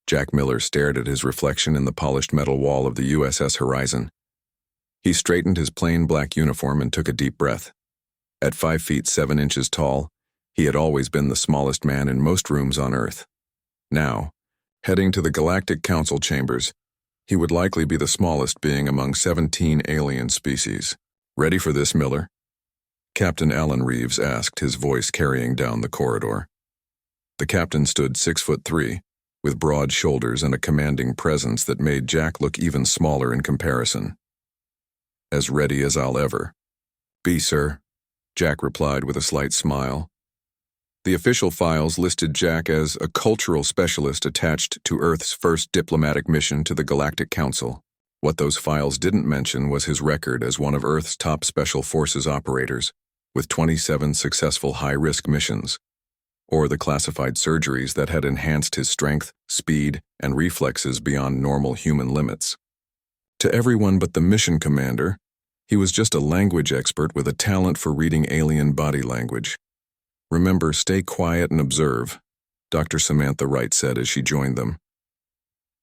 Jack Miller stared at his reflection in the polished metal wall of the USS Horizon. He straightened his plain black uniform and took a deep breath. At 5 feet 7 inches tall, he had always been the smallest man in most rooms on Earth. Now, heading to the Galactic Council chambers, he would likely be the smallest being among 17 alien species. "Ready for this, Miller?" Captain Alan Reeves asked, his voice carrying down the corridor. The captain stood 6'3", with broad shoulders and a commanding presence that made Jack look even smaller in comparison. "As ready as I'll ever be, sir," Jack replied with a slight smile. The official files listed Jack as a cultural specialist attached to Earth's first diplomatic mission to the Galactic Council. What those files didn't mention was his record as one of Earth's top special forces operators, with 27 successful high-risk missions, or the classified surgeries that had enhanced his strength, speed, and reflexes beyond normal human limits. To everyone but the mission commander, he was just a language expert with a talent for reading alien body language. "Remember, stay quiet and observe," Dr. Samantha Wright said as she joined them.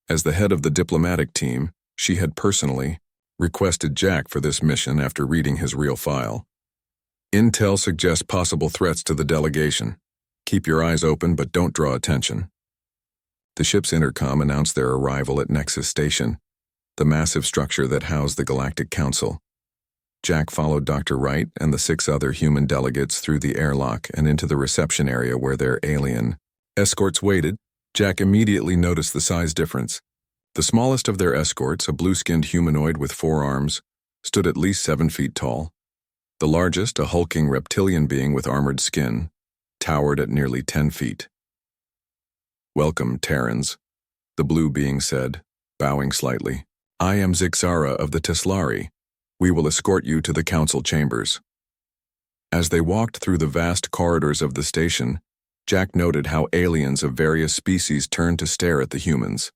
As the head of the diplomatic team, she had personally requested Jack for this mission after reading his real file. "Intel suggests possible threats to the delegation. Keep your eyes open, but don't draw attention." The ship's intercom announced their arrival at Nexus Station, the massive structure that housed the Galactic Council. Jack followed Dr. Wright and the 6 other human delegates through the airlock and into the reception area where their alien escorts waited. Jack immediately noticed the size difference. The smallest of their escorts, a blue-skinned humanoid with 4 arms, stood at least 7 feet tall. The largest, a hulking reptilian being with armored skin, towered at nearly 10 feet. "Welcome, Terrans," the blue being said, bowing slightly. "I am Zixara of the Teslari. We will escort you to the council chambers." As they walked through the vast corridors of the station, Jack noted how aliens of various species turned to stare at the humans.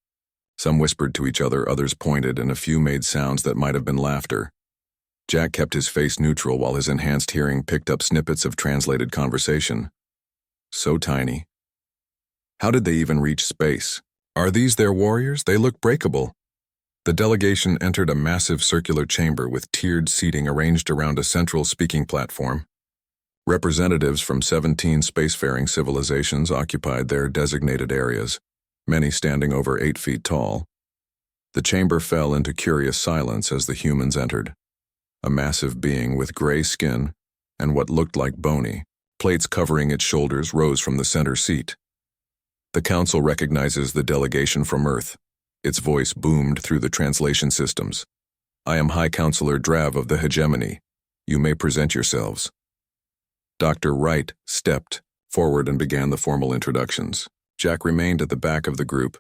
Some whispered to each other, others pointed, and a few made sounds that might have been laughter. Jack kept his face neutral while his enhanced hearing picked up snippets of translated conversation. "So tiny. How did they even reach space? Are these their warriors? They look breakable." The delegation entered a massive circular chamber with tiered seating arranged around a central speaking platform. Representatives from 17 spacefaring civilizations occupied their designated areas, many standing over 8 feet tall. The chamber fell into curious silence as the humans entered. A massive being with gray skin and what looked like bony plates covering its shoulders rose from the center seat. "The Council recognizes the delegation from Earth." Its voice boomed through the translation systems. "I am High Counselor Drav of the Hegemony. You may present yourselves." Dr. Wright stepped forward and began the formal introductions. Jack remained at the back of the group,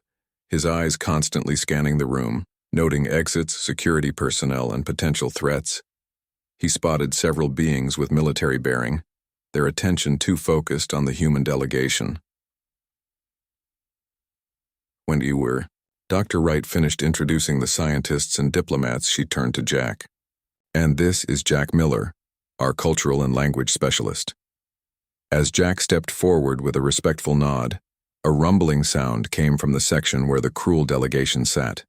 his eyes constantly scanning the room, noting exits, security personnel, and potential threats. He spotted several beings with military bearing, their attention too focused on the human delegation. When you were Dr. Wright finished introducing the scientists and diplomats, she turned to Jack. "And this is Jack Miller, our cultural and language specialist." As Jack stepped forward with a respectful nod, a rumbling sound came from the section where the cruel delegation sat.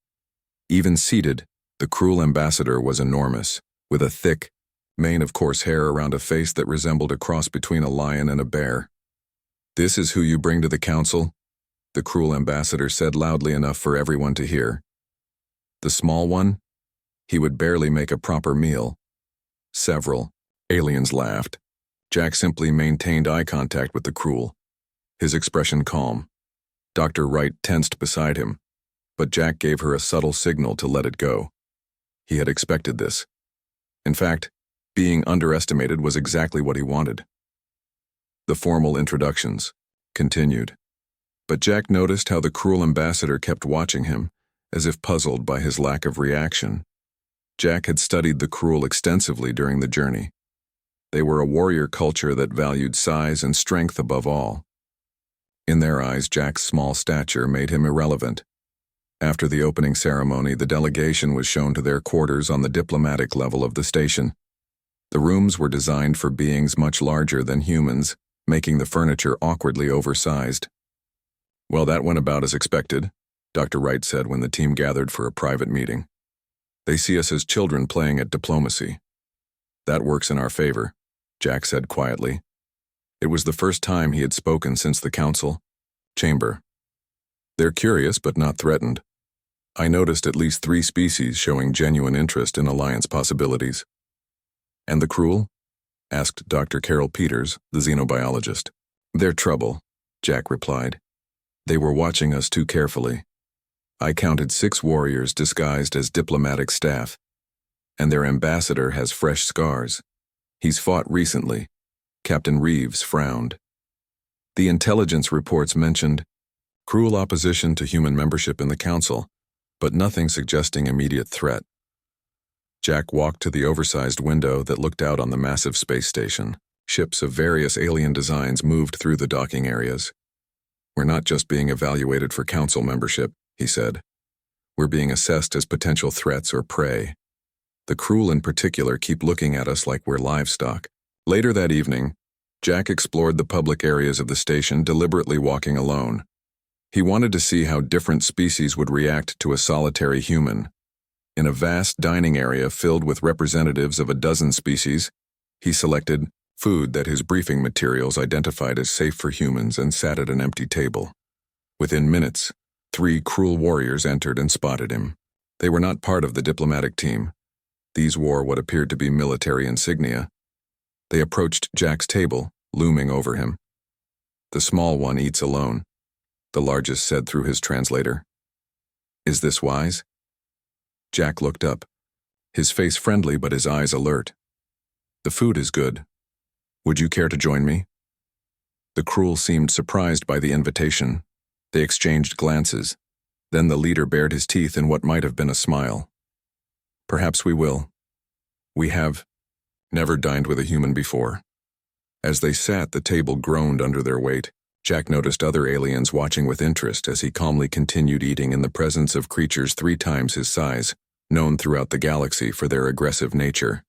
Even seated, the cruel ambassador was enormous, with a thick mane of coarse hair around a face that resembled a cross between a lion and a bear. "This is who you bring to the council?" the cruel ambassador said loudly enough for everyone to hear. "The small one? He would barely make a proper meal." Several aliens laughed. Jack simply maintained eye contact with the cruel, his expression calm. Dr. Wright tensed beside him, but Jack gave her a subtle signal to let it go. He had expected this. In fact, being underestimated was exactly what he wanted. The formal introductions continued. But Jack noticed how the cruel ambassador kept watching him, as if puzzled by his lack of reaction. Jack had studied the cruel extensively during the journey. They were a warrior culture that valued size and strength above all. In their eyes, Jack's small stature made him irrelevant. After the opening ceremony, the delegation was shown to their quarters on the diplomatic level of the station. The rooms were designed for beings much larger than humans, making the furniture awkwardly oversized. Well, that went about as expected, Dr. Wright said when the team gathered for a private meeting. They see us as children playing at diplomacy. That works in our favor, Jack said quietly. It was the first time he had spoken since the council chamber. They're curious but not threatened. I noticed at least 3 species showing genuine interest in alliance possibilities. And the cruel? Asked Dr. Carol Peters, the xenobiologist. They're trouble, Jack replied. They were watching us too carefully. I counted 6 warriors disguised as diplomatic staff, and their ambassador has fresh scars. He's fought recently. Captain Reeves frowned. The intelligence reports mentioned cruel opposition to human membership in the council, but nothing suggesting immediate threat. Jack walked to the oversized window that looked out on the massive space station. Ships of various alien designs moved through the docking areas. We're not just being evaluated for council membership, he said. We're being assessed as potential threats or prey. The cruel in particular keep looking at us like we're livestock. Later that evening, Jack explored the public areas of the station, deliberately walking alone. He wanted to see how different species would react to a solitary human. In a vast dining area filled with representatives of a dozen species, he selected food that his briefing materials identified as safe for humans and sat at an empty table. Within minutes, 3 cruel warriors entered and spotted him. They were not part of the diplomatic team. These wore what appeared to be military insignia. They approached Jack's table, looming over him. The small one eats alone, the largest said through his translator. Is this wise? Jack looked up, his face friendly but his eyes alert. The food is good. Would you care to join me? The cruel seemed surprised by the invitation. They exchanged glances. Then the leader bared his teeth in what might have been a smile. Perhaps we will. We have never dined with a human before. As they sat, the table groaned under their weight. Jack noticed other aliens watching with interest as he calmly continued eating in the presence of creatures 3 times his size, known throughout the galaxy for their aggressive nature.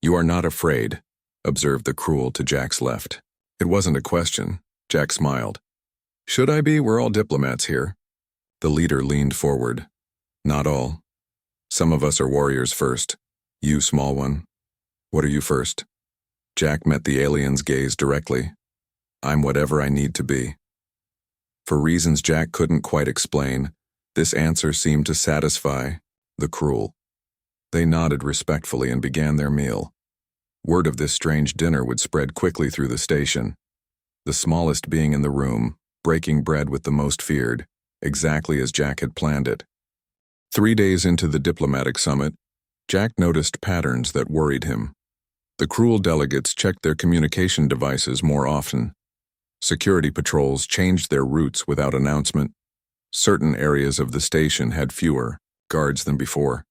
You are not afraid, observed the cruel to Jack's left. It wasn't a question. Jack smiled. Should I be? We're all diplomats here. The leader leaned forward. Not all. Some of us are warriors first. You, small one. What are you first? Jack met the alien's gaze directly. I'm whatever I need to be. For reasons Jack couldn't quite explain, this answer seemed to satisfy the cruel. They nodded respectfully and began their meal. Word of this strange dinner would spread quickly through the station. The smallest being in the room, breaking bread with the most feared, exactly as Jack had planned it. 3 days into the diplomatic summit, Jack noticed patterns that worried him. The cruel delegates checked their communication devices more often. Security patrols changed their routes without announcement. Certain areas of the station had fewer guards than before.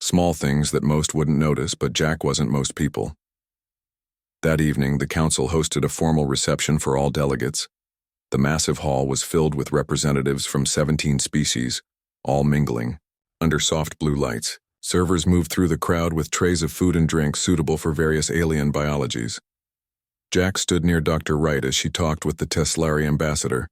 Small things that most wouldn't notice, but Jack wasn't most people. That evening, the council hosted a formal reception for all delegates. The massive hall was filled with representatives from 17 species, all mingling. Under soft blue lights, servers moved through the crowd with trays of food and drink suitable for various alien biologies. Jack stood near Dr. Wright as she talked with the Teslari ambassador.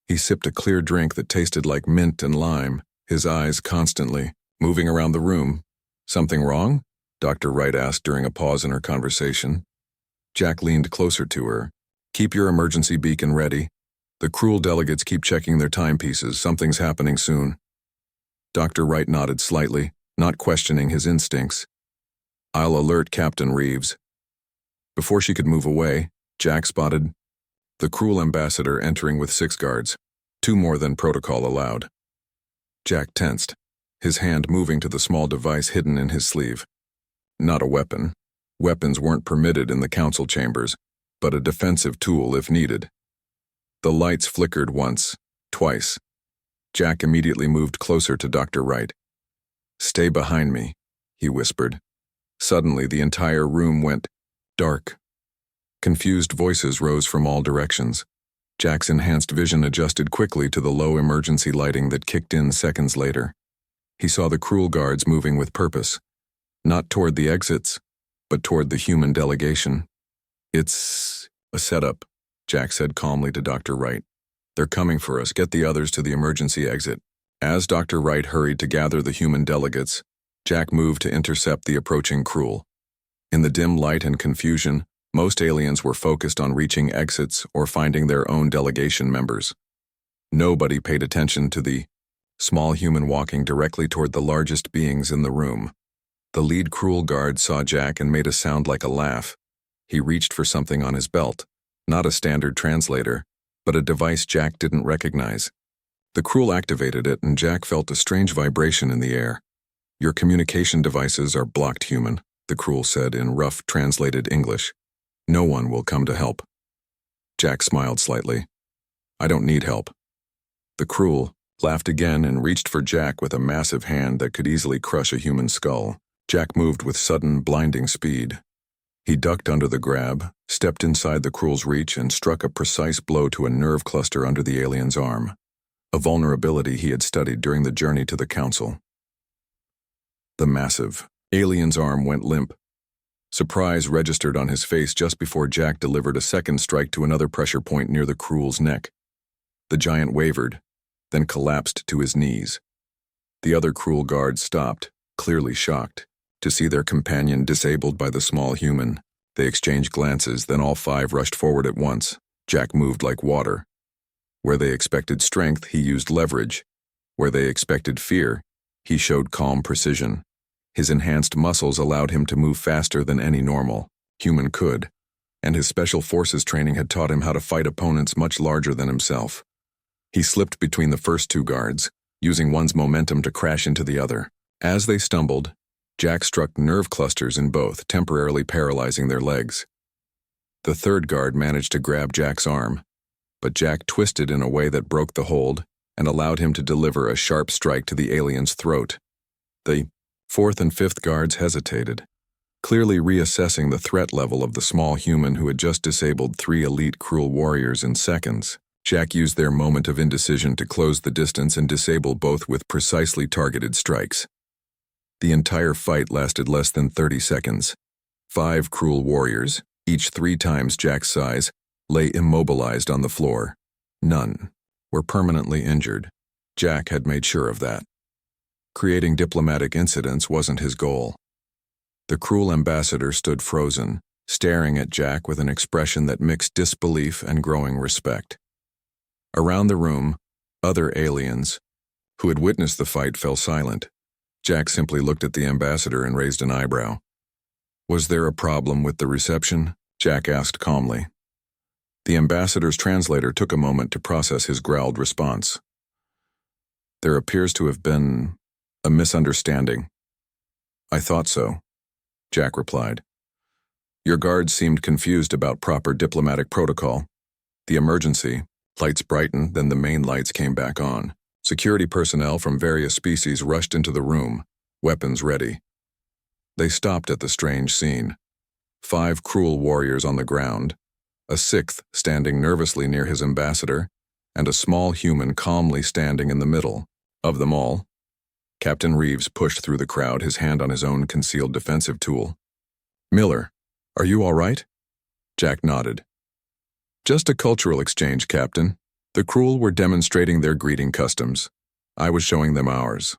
He sipped a clear drink that tasted like mint and lime, his eyes constantly moving around the room. Something wrong? Dr. Wright asked during a pause in her conversation. Jack leaned closer to her. Keep your emergency beacon ready. The cruel delegates keep checking their timepieces. Something's happening soon. Dr. Wright nodded slightly, not questioning his instincts. I'll alert Captain Reeves. Before she could move away, Jack spotted the cruel ambassador entering with 6 guards, 2 more than protocol allowed. Jack tensed, his hand moving to the small device hidden in his sleeve. Not a weapon. Weapons weren't permitted in the council chambers, but a defensive tool if needed. The lights flickered once, twice. Jack immediately moved closer to Dr. Wright. Stay behind me, he whispered. Suddenly, the entire room went dark. Confused voices rose from all directions. Jack's enhanced vision adjusted quickly to the low emergency lighting that kicked in seconds later. He saw the cruel guards moving with purpose, not toward the exits, but toward the human delegation. It's a setup, Jack said calmly to Dr. Wright. They're coming for us. Get the others to the emergency exit. As Dr. Wright hurried to gather the human delegates, Jack moved to intercept the approaching Cruel. In the dim light and confusion, most aliens were focused on reaching exits or finding their own delegation members. Nobody paid attention to the small human walking directly toward the largest beings in the room. The lead Cruel guard saw Jack and made a sound like a laugh. He reached for something on his belt, not a standard translator, but a device Jack didn't recognize. The Cruel activated it and Jack felt a strange vibration in the air. "Your communication devices are blocked, human," the Cruel said in rough translated English. "No one will come to help." Jack smiled slightly. "I don't need help." The Cruel laughed again and reached for Jack with a massive hand that could easily crush a human skull. Jack moved with sudden, blinding speed. He ducked under the grab, stepped inside the Cruel's reach, and struck a precise blow to a nerve cluster under the alien's arm, a vulnerability he had studied during the journey to the Council. The massive alien's arm went limp. Surprise registered on his face just before Jack delivered a second strike to another pressure point near the Cruel's neck. The giant wavered, then collapsed to his knees. The other Cruel guards stopped, clearly shocked, to see their companion disabled by the small human. They exchanged glances, then all five rushed forward at once. Jack moved like water. Where they expected strength, he used leverage. Where they expected fear, he showed calm precision. His enhanced muscles allowed him to move faster than any normal human could, and his special forces training had taught him how to fight opponents much larger than himself. He slipped between the first two guards, using one's momentum to crash into the other. As they stumbled, Jack struck nerve clusters in both, temporarily paralyzing their legs. The third guard managed to grab Jack's arm, but Jack twisted in a way that broke the hold and allowed him to deliver a sharp strike to the alien's throat. The fourth and fifth guards hesitated, clearly reassessing the threat level of the small human who had just disabled three elite Cruel warriors in seconds. Jack used their moment of indecision to close the distance and disable both with precisely targeted strikes. The entire fight lasted less than 30 seconds. 5 Cruel warriors, each 3 times Jack's size, lay immobilized on the floor. None were permanently injured. Jack had made sure of that. Creating diplomatic incidents wasn't his goal. The Cruel ambassador stood frozen, staring at Jack with an expression that mixed disbelief and growing respect. Around the room, other aliens who had witnessed the fight fell silent. Jack simply looked at the ambassador and raised an eyebrow. "Was there a problem with the reception?" Jack asked calmly. The ambassador's translator took a moment to process his growled response. "There appears to have been a misunderstanding." "I thought so," Jack replied. "Your guards seemed confused about proper diplomatic protocol. The emergency lights brightened, then the main lights came back on. Security personnel from various species rushed into the room, weapons ready. They stopped at the strange scene. 5 Cruel warriors on the ground, a 6th standing nervously near his ambassador, and a small human calmly standing in the middle. Of them all, Captain Reeves pushed through the crowd, his hand on his own concealed defensive tool. "Miller, are you all right?" Jack nodded. "Just a cultural exchange, Captain. The Cruel were demonstrating their greeting customs. I was showing them ours."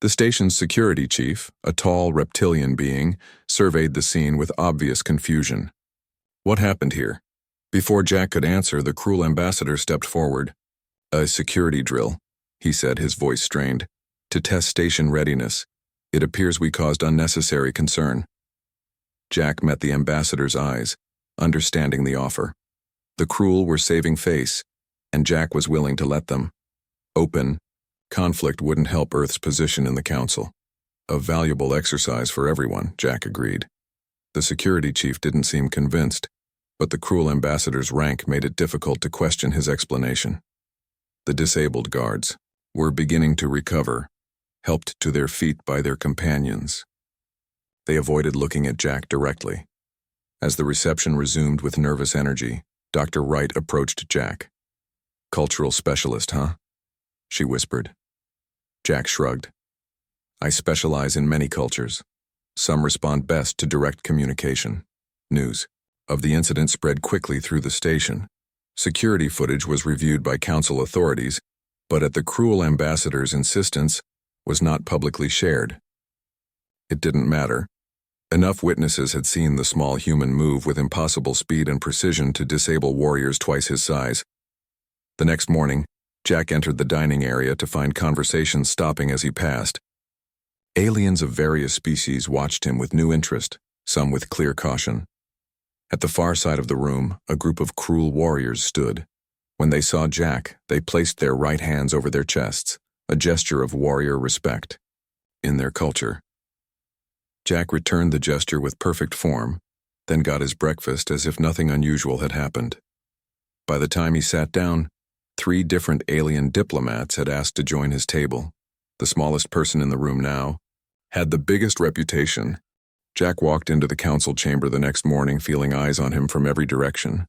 The station's security chief, a tall reptilian being, surveyed the scene with obvious confusion. "What happened here?" Before Jack could answer, the Cruel ambassador stepped forward. "A security drill," he said, his voice strained. "To test station readiness. It appears we caused unnecessary concern." Jack met the ambassador's eyes, understanding the offer. The Cruel were saving face, and Jack was willing to let them. Open conflict wouldn't help Earth's position in the Council. A valuable exercise for everyone, Jack agreed. The security chief didn't seem convinced, but the Cruel ambassador's rank made it difficult to question his explanation. The disabled guards were beginning to recover, helped to their feet by their companions. They avoided looking at Jack directly. As the reception resumed with nervous energy, Dr. Wright approached Jack. "Cultural specialist, huh?" she whispered. Jack shrugged. "I specialize in many cultures. Some respond best to direct communication." News of the incident spread quickly through the station. Security footage was reviewed by council authorities, but at the cruel ambassador's insistence, was not publicly shared. It didn't matter. Enough witnesses had seen the small human move with impossible speed and precision to disable warriors twice his size. The next morning, Jack entered the dining area to find conversations stopping as he passed. Aliens of various species watched him with new interest, some with clear caution. At the far side of the room, a group of cruel warriors stood. When they saw Jack, they placed their right hands over their chests, a gesture of warrior respect. In their culture. Jack returned the gesture with perfect form, then got his breakfast as if nothing unusual had happened. By the time he sat down, 3 different alien diplomats had asked to join his table. The smallest person in the room now had the biggest reputation. Jack walked into the council chamber the next morning feeling eyes on him from every direction.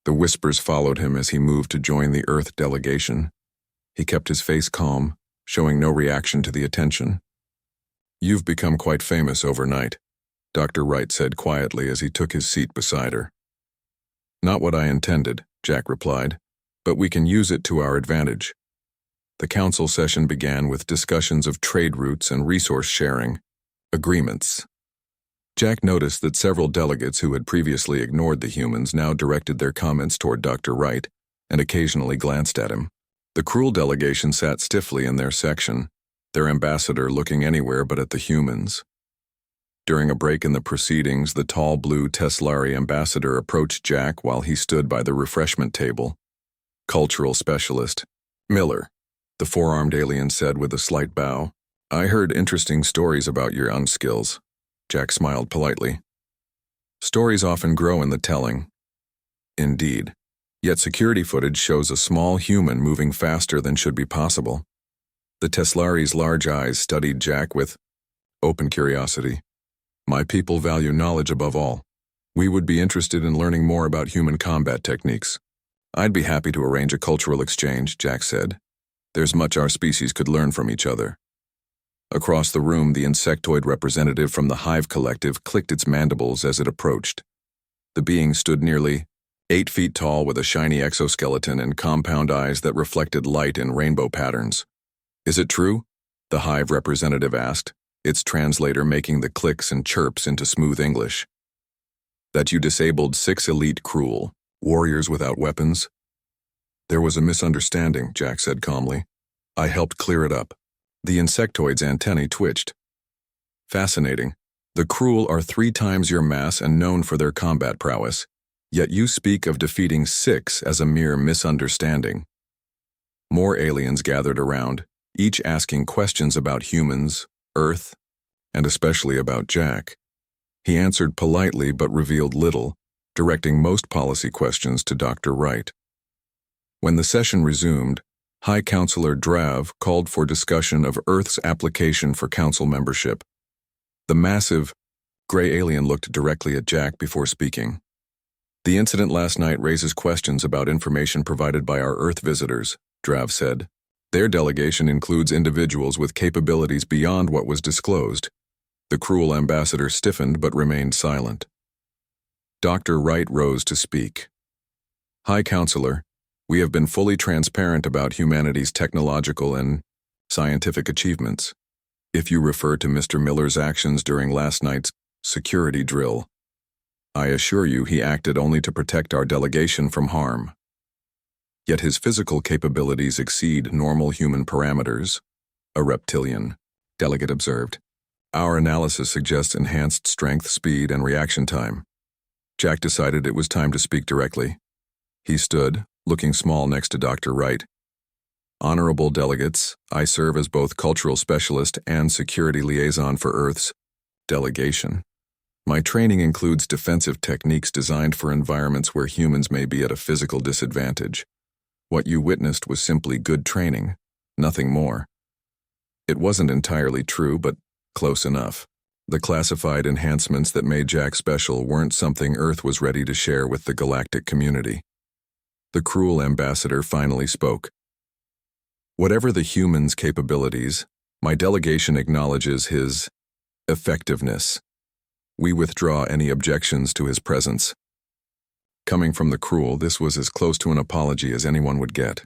The whispers followed him as he moved to join the Earth delegation. He kept his face calm, showing no reaction to the attention. "You've become quite famous overnight," Dr. Wright said quietly as he took his seat beside her. "Not what I intended," Jack replied, "but we can use it to our advantage." The council session began with discussions of trade routes and resource sharing agreements. Jack noticed that several delegates who had previously ignored the humans now directed their comments toward Dr. Wright and occasionally glanced at him. The cruel delegation sat stiffly in their section, their ambassador looking anywhere but at the humans. During a break in the proceedings, the tall blue Teslari ambassador approached Jack while he stood by the refreshment table. "Cultural specialist, Miller," the 4-armed alien said with a slight bow. "I heard interesting stories about your unskills." Jack smiled politely. "Stories often grow in the telling." "Indeed. Yet security footage shows a small human moving faster than should be possible." The Teslari's large eyes studied Jack with open curiosity. "My people value knowledge above all. We would be interested in learning more about human combat techniques." "I'd be happy to arrange a cultural exchange," Jack said. "There's much our species could learn from each other." Across the room, the insectoid representative from the Hive Collective clicked its mandibles as it approached. The being stood nearly 8 feet tall with a shiny exoskeleton and compound eyes that reflected light in rainbow patterns. "Is it true?" the Hive representative asked, its translator making the clicks and chirps into smooth English. "That you disabled 6 elite cruel warriors without weapons?" "There was a misunderstanding," Jack said calmly. "I helped clear it up." The insectoid's antennae twitched. "Fascinating. The cruel are 3 times your mass and known for their combat prowess, yet you speak of defeating 6 as a mere misunderstanding." More aliens gathered around, each asking questions about humans, Earth, and especially about Jack. He answered politely but revealed little, directing most policy questions to Dr. Wright. When the session resumed, High Counselor Drav called for discussion of Earth's application for council membership. The massive, gray alien looked directly at Jack before speaking. "The incident last night raises questions about information provided by our Earth visitors," Drav said. "Their delegation includes individuals with capabilities beyond what was disclosed." The cruel ambassador stiffened but remained silent. Dr. Wright rose to speak. "High Counselor, we have been fully transparent about humanity's technological and scientific achievements. If you refer to Mr. Miller's actions during last night's security drill, I assure you he acted only to protect our delegation from harm. Yet his physical capabilities exceed normal human parameters," a reptilian delegate observed. "Our analysis suggests enhanced strength, speed, and reaction time." Jack decided it was time to speak directly. He stood, looking small next to Dr. Wright. "Honorable delegates, I serve as both cultural specialist and security liaison for Earth's delegation. My training includes defensive techniques designed for environments where humans may be at a physical disadvantage. What you witnessed was simply good training, nothing more." It wasn't entirely true, but close enough. The classified enhancements that made Jack special weren't something Earth was ready to share with the galactic community. The cruel ambassador finally spoke. "Whatever the human's capabilities, my delegation acknowledges his effectiveness. We withdraw any objections to his presence." Coming from the Cruel, this was as close to an apology as anyone would get.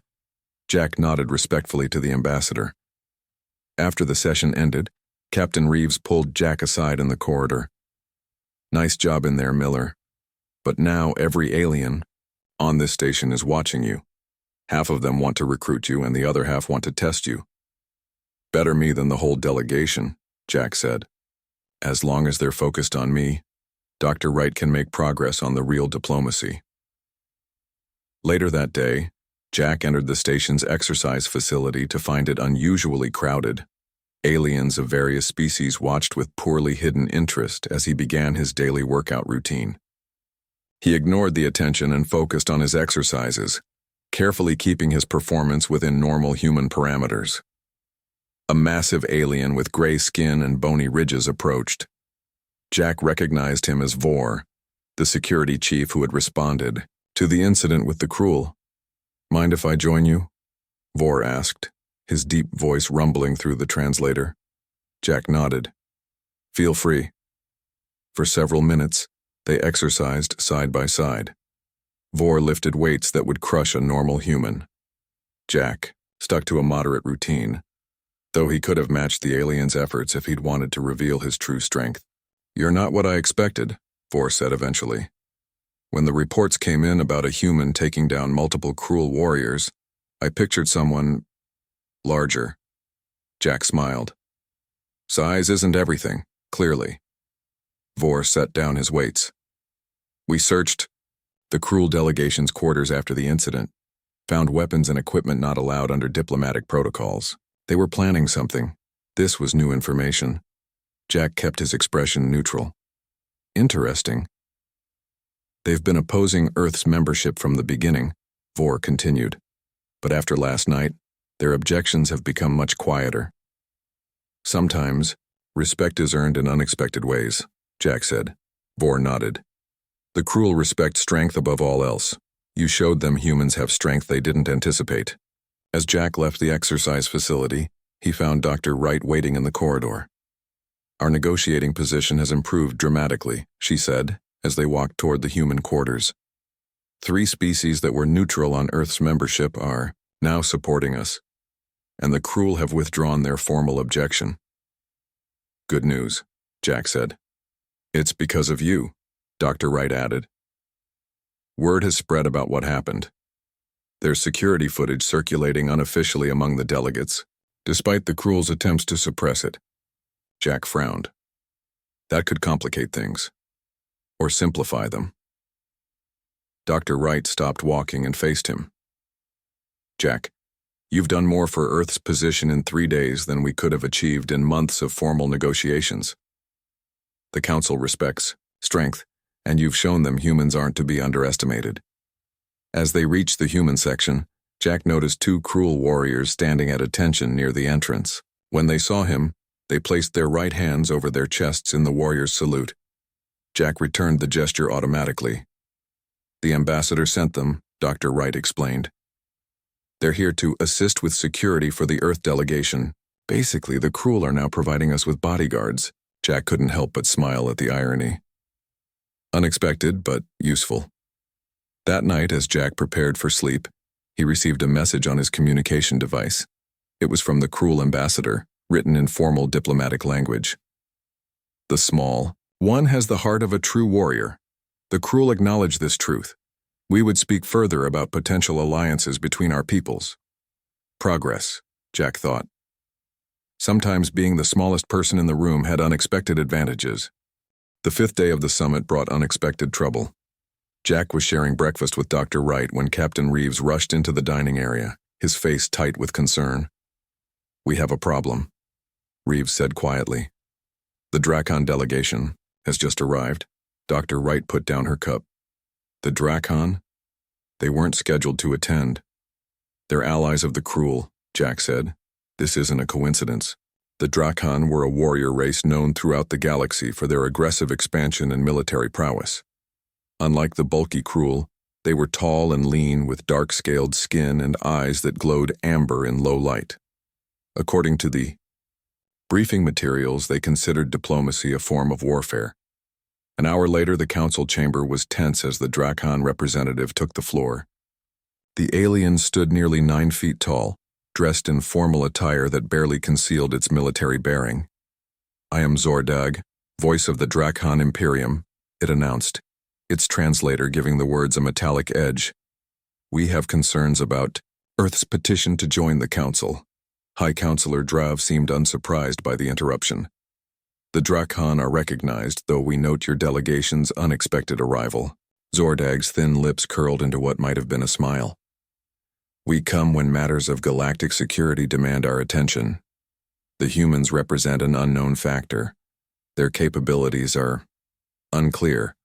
Jack nodded respectfully to the ambassador. After the session ended, Captain Reeves pulled Jack aside in the corridor. "Nice job in there, Miller. But now every alien on this station is watching you. Half of them want to recruit you and the other half want to test you." "Better me than the whole delegation," Jack said. "As long as they're focused on me, Dr. Wright can make progress on the real diplomacy." Later that day, Jack entered the station's exercise facility to find it unusually crowded. Aliens of various species watched with poorly hidden interest as he began his daily workout routine. He ignored the attention and focused on his exercises, carefully keeping his performance within normal human parameters. A massive alien with gray skin and bony ridges approached. Jack recognized him as Vor, the security chief who had responded to the incident with the Cruel. "Mind if I join you?" Vor asked, his deep voice rumbling through the translator. Jack nodded. "Feel free." For several minutes, they exercised side by side. Vor lifted weights that would crush a normal human. Jack stuck to a moderate routine, though he could have matched the alien's efforts if he'd wanted to reveal his true strength. "You're not what I expected," Vor said eventually. "When the reports came in about a human taking down multiple Cruel warriors, I pictured someone larger." Jack smiled. "Size isn't everything, clearly." Vor set down his weights. "We searched the Cruel delegation's quarters after the incident, found weapons and equipment not allowed under diplomatic protocols. They were planning something. This was new information." Jack kept his expression neutral. "Interesting. They've been opposing Earth's membership from the beginning," Vor continued. "But after last night, their objections have become much quieter. Sometimes, respect is earned in unexpected ways," Jack said. Vor nodded. "The Cruel respect strength above all else. You showed them humans have strength they didn't anticipate." As Jack left the exercise facility, he found Dr. Wright waiting in the corridor. "Our negotiating position has improved dramatically," she said, as they walked toward the human quarters. 3 species that were neutral on Earth's membership are now supporting us, and the Cruel have withdrawn their formal objection." "Good news," Jack said. "It's because of you," Dr. Wright added. "Word has spread about what happened. There's security footage circulating unofficially among the delegates, despite the Cruel's attempts to suppress it." Jack frowned. "That could complicate things. Or simplify them." Dr. Wright stopped walking and faced him. "Jack, you've done more for Earth's position in 3 days than we could have achieved in months of formal negotiations. The Council respects strength, and you've shown them humans aren't to be underestimated." As they reached the human section, Jack noticed 2 Cruel warriors standing at attention near the entrance. When they saw him, they placed their right hands over their chests in the warrior's salute. Jack returned the gesture automatically. "The ambassador sent them," Dr. Wright explained. "They're here to assist with security for the Earth delegation. Basically, the Cruel are now providing us with bodyguards." Jack couldn't help but smile at the irony. Unexpected, but useful. That night, as Jack prepared for sleep, he received a message on his communication device. It was from the Cruel ambassador, written in formal diplomatic language. "The small one has the heart of a true warrior. The Cruel acknowledge this truth. We would speak further about potential alliances between our peoples." Progress, Jack thought. Sometimes being the smallest person in the room had unexpected advantages. The 5th day of the summit brought unexpected trouble. Jack was sharing breakfast with Dr. Wright when Captain Reeves rushed into the dining area, his face tight with concern. "We have a problem," Reeves said quietly. "The Drakon delegation has just arrived." Dr. Wright put down her cup. "The Drakon? They weren't scheduled to attend." "They're allies of the Cruel," Jack said. "This isn't a coincidence. The Drakon were a warrior race known throughout the galaxy for their aggressive expansion and military prowess. Unlike the bulky Cruel, they were tall and lean with dark-scaled skin and eyes that glowed amber in low light. According to the briefing materials, they considered diplomacy a form of warfare. An hour later, the council chamber was tense as the Drakon representative took the floor. The alien stood nearly 9 feet tall, dressed in formal attire that barely concealed its military bearing. "I am Zordag, voice of the Drakon Imperium," it announced, its translator giving the words a metallic edge. "We have concerns about Earth's petition to join the council." High Counselor Drav seemed unsurprised by the interruption. "The Drakon are recognized, though we note your delegation's unexpected arrival." Zordag's thin lips curled into what might have been a smile. "We come when matters of galactic security demand our attention. The humans represent an unknown factor. Their capabilities are unclear."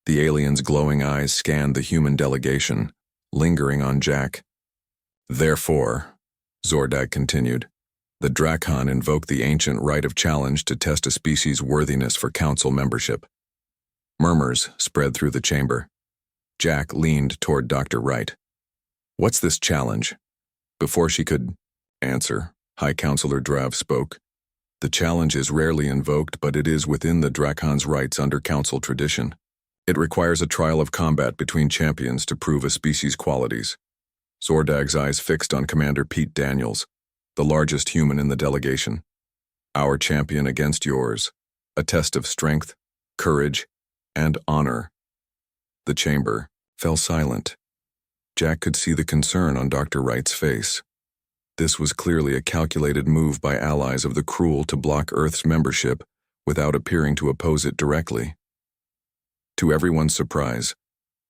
The alien's glowing eyes scanned the human delegation, lingering on Jack. "Therefore," Zordag continued, "the Drakon invoked the ancient right of challenge to test a species' worthiness for council membership." Murmurs spread through the chamber. Jack leaned toward Dr. Wright. "What's this challenge?" Before she could answer, High Counselor Drav spoke. "The challenge is rarely invoked, but it is within the Drakon's rights under council tradition. It requires a trial of combat between champions to prove a species' qualities." Zordag's eyes fixed on Commander Pete Daniels, the largest human in the delegation. "Our champion against yours. A test of strength, courage, and honor." The chamber fell silent. Jack could see the concern on Dr. Wright's face. This was clearly a calculated move by allies of the Cruel to block Earth's membership without appearing to oppose it directly. To everyone's surprise,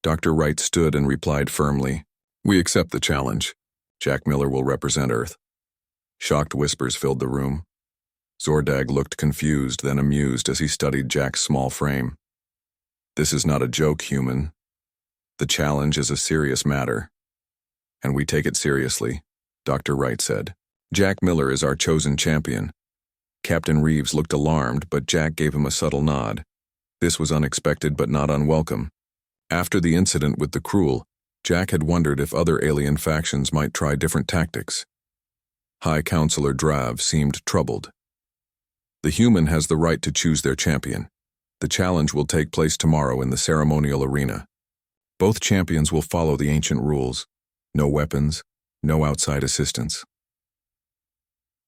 Dr. Wright stood and replied firmly, "We accept the challenge. Jack Miller will represent Earth." Shocked whispers filled the room. Zordag looked confused, then amused as he studied Jack's small frame. "This is not a joke, human. The challenge is a serious matter. And we take it seriously," Dr. Wright said. "Jack Miller is our chosen champion." Captain Reeves looked alarmed, but Jack gave him a subtle nod. This was unexpected but not unwelcome. After the incident with the Cruel, Jack had wondered if other alien factions might try different tactics. High Counselor Drav seemed troubled. "The human has the right to choose their champion. The challenge will take place tomorrow in the ceremonial arena. Both champions will follow the ancient rules. No weapons, no outside assistance."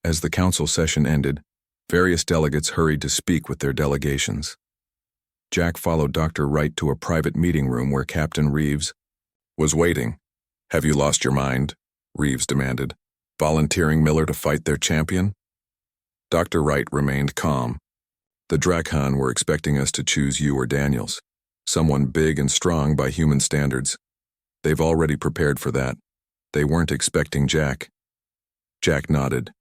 As the council session ended, various delegates hurried to speak with their delegations. Jack followed Dr. Wright to a private meeting room where Captain Reeves was waiting. "Have you lost your mind?" Reeves demanded. "Volunteering Miller to fight their champion?" Dr. Wright remained calm. "The Drakon were expecting us to choose you or Daniels. Someone big and strong by human standards. They've already prepared for that. They weren't expecting Jack." Jack nodded.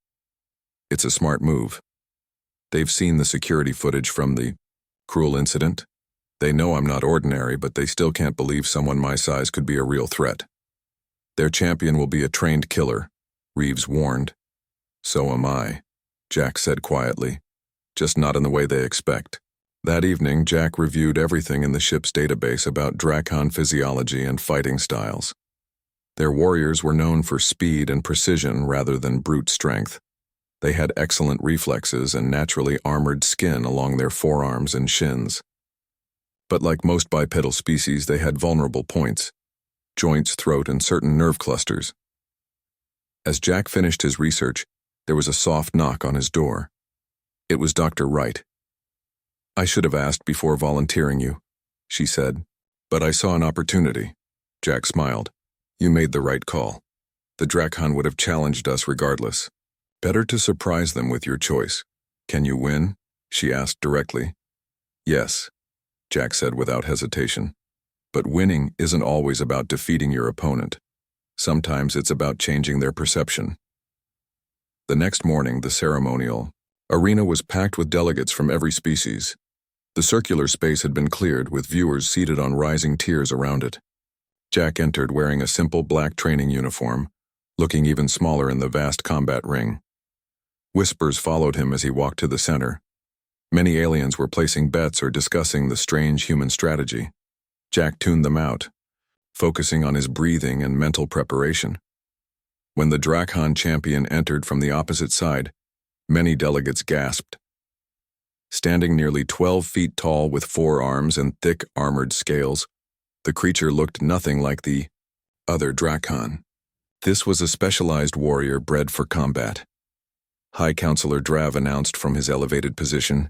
"It's a smart move. They've seen the security footage from the Cruel incident. They know I'm not ordinary, but they still can't believe someone my size could be a real threat. Their champion will be a trained killer," Reeves warned. "So am I," Jack said quietly, "just not in the way they expect." That evening, Jack reviewed everything in the ship's database about Drakon physiology and fighting styles. Their warriors were known for speed and precision rather than brute strength. They had excellent reflexes and naturally armored skin along their forearms and shins. But like most bipedal species, they had vulnerable points: joints, throat, and certain nerve clusters. As Jack finished his research, there was a soft knock on his door. It was Dr. Wright. "I should have asked before volunteering you," she said, "but I saw an opportunity." Jack smiled. "You made the right call. The Drakon would have challenged us regardless. Better to surprise them with your choice. Can you win?" she asked directly. "Yes," Jack said without hesitation. "But winning isn't always about defeating your opponent. Sometimes it's about changing their perception." The next morning, the ceremonial arena was packed with delegates from every species. The circular space had been cleared, with viewers seated on rising tiers around it. Jack entered wearing a simple black training uniform, looking even smaller in the vast combat ring. Whispers followed him as he walked to the center. Many aliens were placing bets or discussing the strange human strategy. Jack tuned them out, focusing on his breathing and mental preparation. When the Drakon champion entered from the opposite side, many delegates gasped. Standing nearly 12 feet tall with 4 arms and thick armored scales, the creature looked nothing like the other Drakon. This was a specialized warrior bred for combat. High Counselor Drav announced from his elevated position,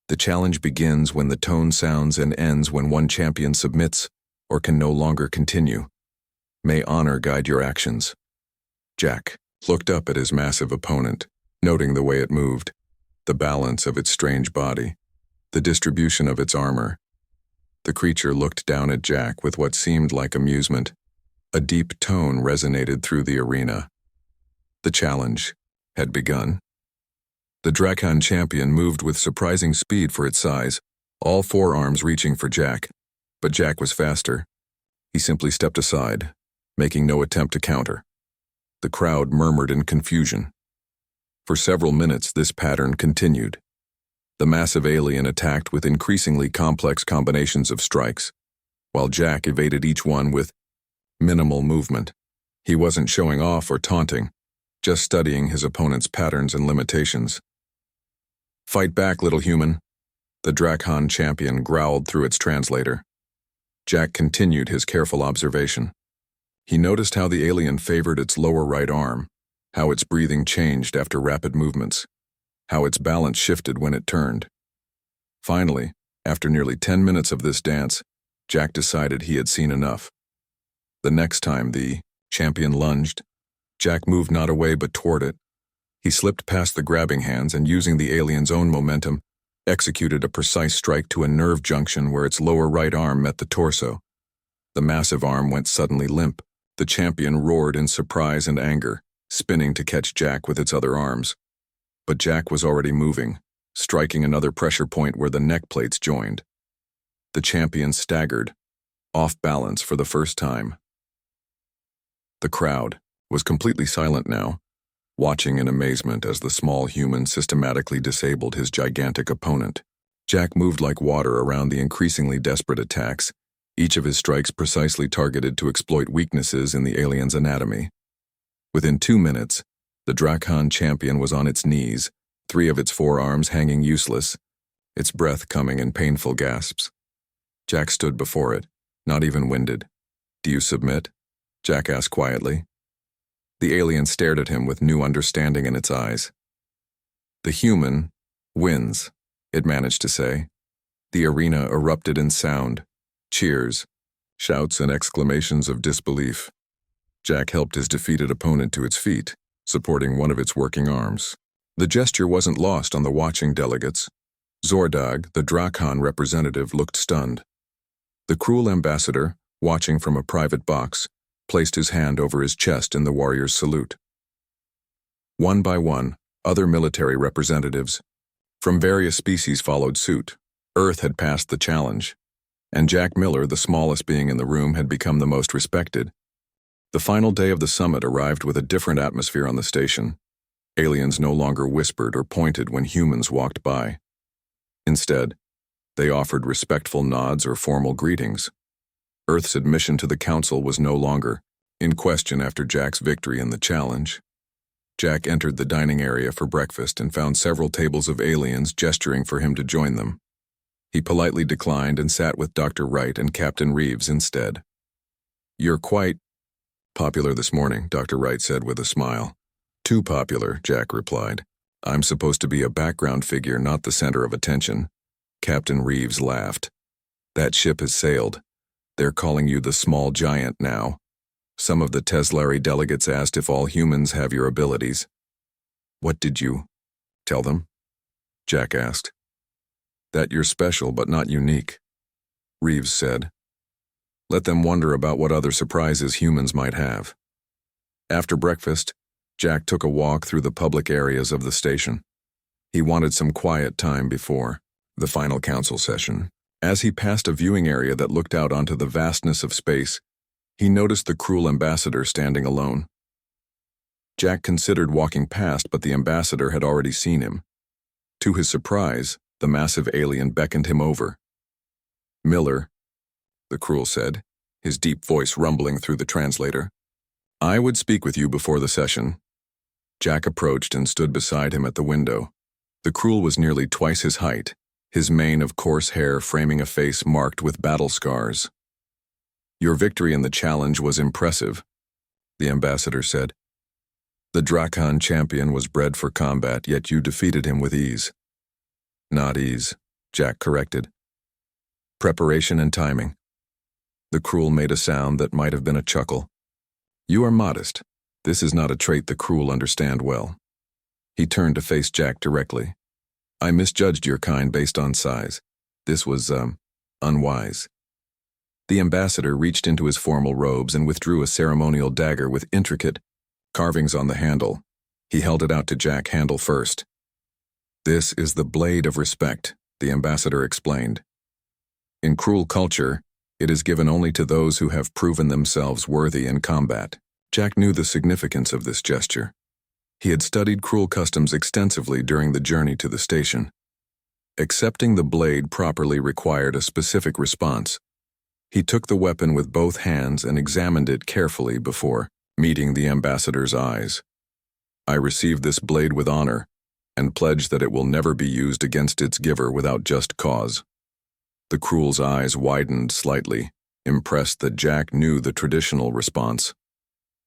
"The challenge begins when the tone sounds and ends when one champion submits or can no longer continue. May honor guide your actions." Jack looked up at his massive opponent, noting the way it moved, the balance of its strange body, the distribution of its armor. The creature looked down at Jack with what seemed like amusement. A deep tone resonated through the arena. The challenge had begun. The Drakon champion moved with surprising speed for its size, all 4 arms reaching for Jack, but Jack was faster. He simply stepped aside, making no attempt to counter. The crowd murmured in confusion. For several minutes, this pattern continued. The massive alien attacked with increasingly complex combinations of strikes, while Jack evaded each one with minimal movement. He wasn't showing off or taunting, just studying his opponent's patterns and limitations. "Fight back, little human," the Drakon champion growled through its translator. Jack continued his careful observation. He noticed how the alien favored its lower right arm, how its breathing changed after rapid movements, how its balance shifted when it turned. Finally, after nearly 10 minutes of this dance, Jack decided he had seen enough. The next time the champion lunged, Jack moved not away but toward it. He slipped past the grabbing hands and, using the alien's own momentum, executed a precise strike to a nerve junction where its lower right arm met the torso. The massive arm went suddenly limp. The champion roared in surprise and anger, spinning to catch Jack with its other arms. But Jack was already moving, striking another pressure point where the neck plates joined. The champion staggered, off balance for the first time. The crowd was completely silent now, watching in amazement as the small human systematically disabled his gigantic opponent. Jack moved like water around the increasingly desperate attacks, each of his strikes precisely targeted to exploit weaknesses in the alien's anatomy. Within 2 minutes, the Drakon champion was on its knees, 3 of its 4 arms hanging useless, its breath coming in painful gasps. Jack stood before it, not even winded. "Do you submit?" Jack asked quietly. The alien stared at him with new understanding in its eyes. "The human wins," it managed to say. The arena erupted in sound, cheers, shouts, and exclamations of disbelief. Jack helped his defeated opponent to its feet, supporting one of its working arms. The gesture wasn't lost on the watching delegates. Zordag, the Drakon representative, looked stunned. The cruel ambassador, watching from a private box, placed his hand over his chest in the warrior's salute. One by one, other military representatives from various species followed suit. Earth had passed the challenge, and Jack Miller, the smallest being in the room, had become the most respected. The final day of the summit arrived with a different atmosphere on the station. Aliens no longer whispered or pointed when humans walked by. Instead, they offered respectful nods or formal greetings. Earth's admission to the council was no longer in question after Jack's victory in the challenge. Jack entered the dining area for breakfast and found several tables of aliens gesturing for him to join them. He politely declined and sat with Dr. Wright and Captain Reeves instead. "You're quite popular this morning," Dr. Wright said with a smile. "Too popular," Jack replied. "I'm supposed to be a background figure, not the center of attention." Captain Reeves laughed. "That ship has sailed. They're calling you the small giant now. Some of the Teslari delegates asked if all humans have your abilities." "What did you tell them?" Jack asked. "That you're special but not unique," Reeves said. "Let them wonder about what other surprises humans might have." After breakfast, Jack took a walk through the public areas of the station. He wanted some quiet time before the final council session. As he passed a viewing area that looked out onto the vastness of space, he noticed the cruel ambassador standing alone. Jack considered walking past, but the ambassador had already seen him. To his surprise, the massive alien beckoned him over. "Miller," the cruel said, his deep voice rumbling through the translator. "I would speak with you before the session." Jack approached and stood beside him at the window. The Cruel was nearly twice his height, his mane of coarse hair framing a face marked with battle scars. "Your victory in the challenge was impressive," the ambassador said. "The Drakon champion was bred for combat, yet you defeated him with ease." "Not ease," Jack corrected. "Preparation and timing." The Cruel made a sound that might have been a chuckle. "You are modest. This is not a trait the Cruel understand well." He turned to face Jack directly. "I misjudged your kind based on size. This was, unwise." The ambassador reached into his formal robes and withdrew a ceremonial dagger with intricate carvings on the handle. He held it out to Jack, handle first. "This is the blade of respect," the ambassador explained. "In Cruel culture, it is given only to those who have proven themselves worthy in combat." Jack knew the significance of this gesture. He had studied Cruel customs extensively during the journey to the station. Accepting the blade properly required a specific response. He took the weapon with both hands and examined it carefully before meeting the ambassador's eyes. "I received this blade with honor, and pledge that it will never be used against its giver without just cause." The Cruel's eyes widened slightly, impressed that Jack knew the traditional response.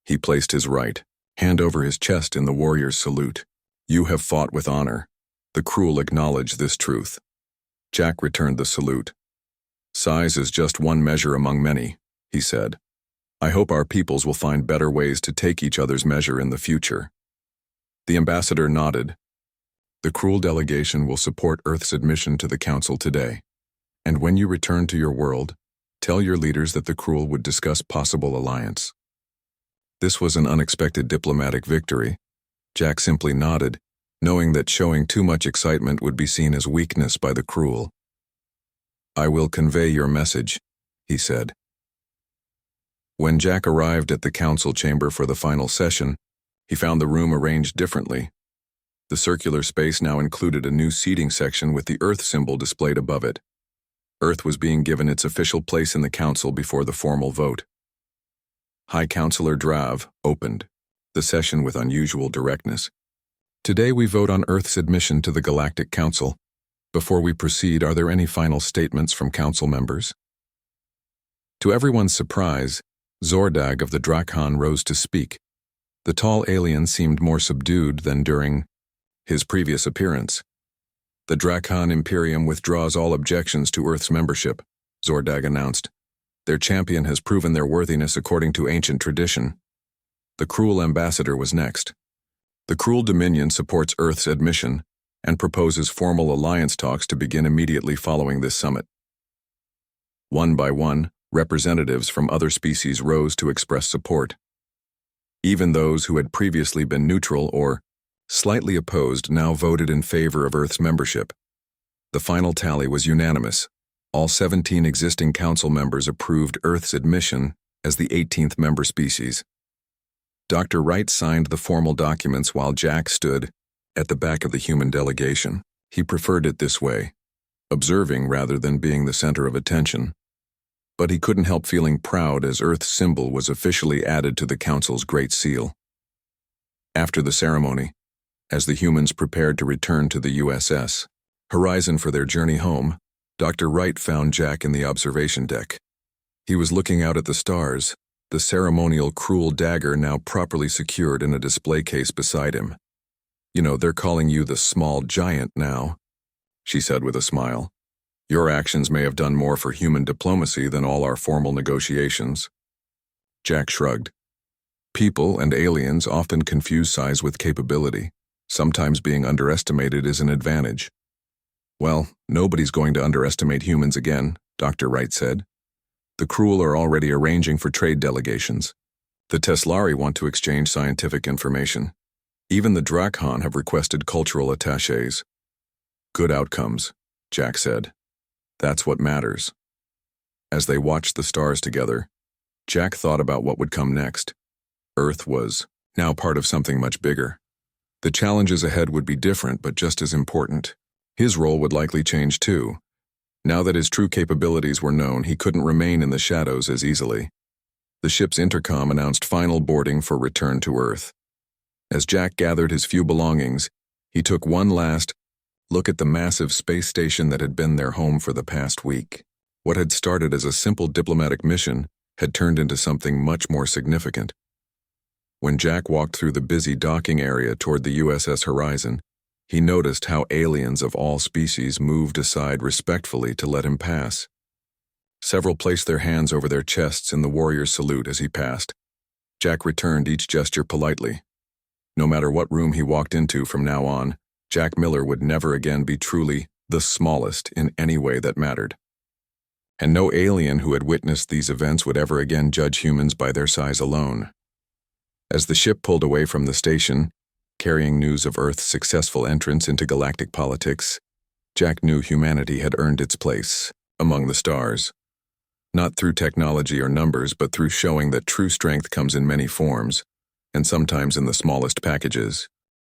He placed his right hand over his chest in the warrior's salute. "You have fought with honor." The Cruel acknowledged this truth. Jack returned the salute. "Size is just one measure among many," he said. "I hope our peoples will find better ways to take each other's measure in the future." The ambassador nodded. "The Cruel delegation will support Earth's admission to the Council today. And when you return to your world, tell your leaders that the Cruel would discuss possible alliance." This was an unexpected diplomatic victory. Jack simply nodded, knowing that showing too much excitement would be seen as weakness by the Cruel. "I will convey your message," he said. When Jack arrived at the council chamber for the final session, he found the room arranged differently. The circular space now included a new seating section with the Earth symbol displayed above it. Earth was being given its official place in the council before the formal vote. High Counselor Drav opened the session with unusual directness. "Today we vote on Earth's admission to the Galactic Council. Before we proceed, are there any final statements from council members?" To everyone's surprise, Zordag of the Drakon rose to speak. The tall alien seemed more subdued than during his previous appearance. "The Drakon Imperium withdraws all objections to Earth's membership," Zordag announced. "Their champion has proven their worthiness according to ancient tradition." The Cruel ambassador was next. "The Cruel Dominion supports Earth's admission and proposes formal alliance talks to begin immediately following this summit." One by one, representatives from other species rose to express support. Even those who had previously been neutral or slightly opposed now voted in favor of Earth's membership. The final tally was unanimous. All 17 existing council members approved Earth's admission as the 18th member species. Dr. Wright signed the formal documents while Jack stood at the back of the human delegation. He preferred it this way, observing rather than being the center of attention. But he couldn't help feeling proud as Earth's symbol was officially added to the Council's Great Seal. After the ceremony, as the humans prepared to return to the USS Horizon for their journey home, Dr. Wright found Jack in the observation deck. He was looking out at the stars, the ceremonial Cruel dagger now properly secured in a display case beside him. "You know, they're calling you the small giant now," she said with a smile. "Your actions may have done more for human diplomacy than all our formal negotiations." Jack shrugged. People and aliens often confuse size with capability. Sometimes being underestimated is an advantage. "Well, nobody's going to underestimate humans again," Dr. Wright said. "The Cruel are already arranging for trade delegations. The Teslari want to exchange scientific information. Even the Drakon have requested cultural attachés." "Good outcomes," Jack said. "That's what matters." As they watched the stars together, Jack thought about what would come next. Earth was now part of something much bigger. The challenges ahead would be different, but just as important. His role would likely change too. Now that his true capabilities were known, he couldn't remain in the shadows as easily. The ship's intercom announced final boarding for return to Earth. As Jack gathered his few belongings, he took one last, Look at the massive space station that had been their home for the past week. What had started as a simple diplomatic mission had turned into something much more significant. When Jack walked through the busy docking area toward the USS Horizon, he noticed how aliens of all species moved aside respectfully to let him pass. Several placed their hands over their chests in the warrior's salute as he passed. Jack returned each gesture politely. No matter what room he walked into from now on, Jack Miller would never again be truly the smallest in any way that mattered. And no alien who had witnessed these events would ever again judge humans by their size alone. As the ship pulled away from the station, carrying news of Earth's successful entrance into galactic politics, Jack knew humanity had earned its place among the stars. Not through technology or numbers, but through showing that true strength comes in many forms, and sometimes in the smallest packages.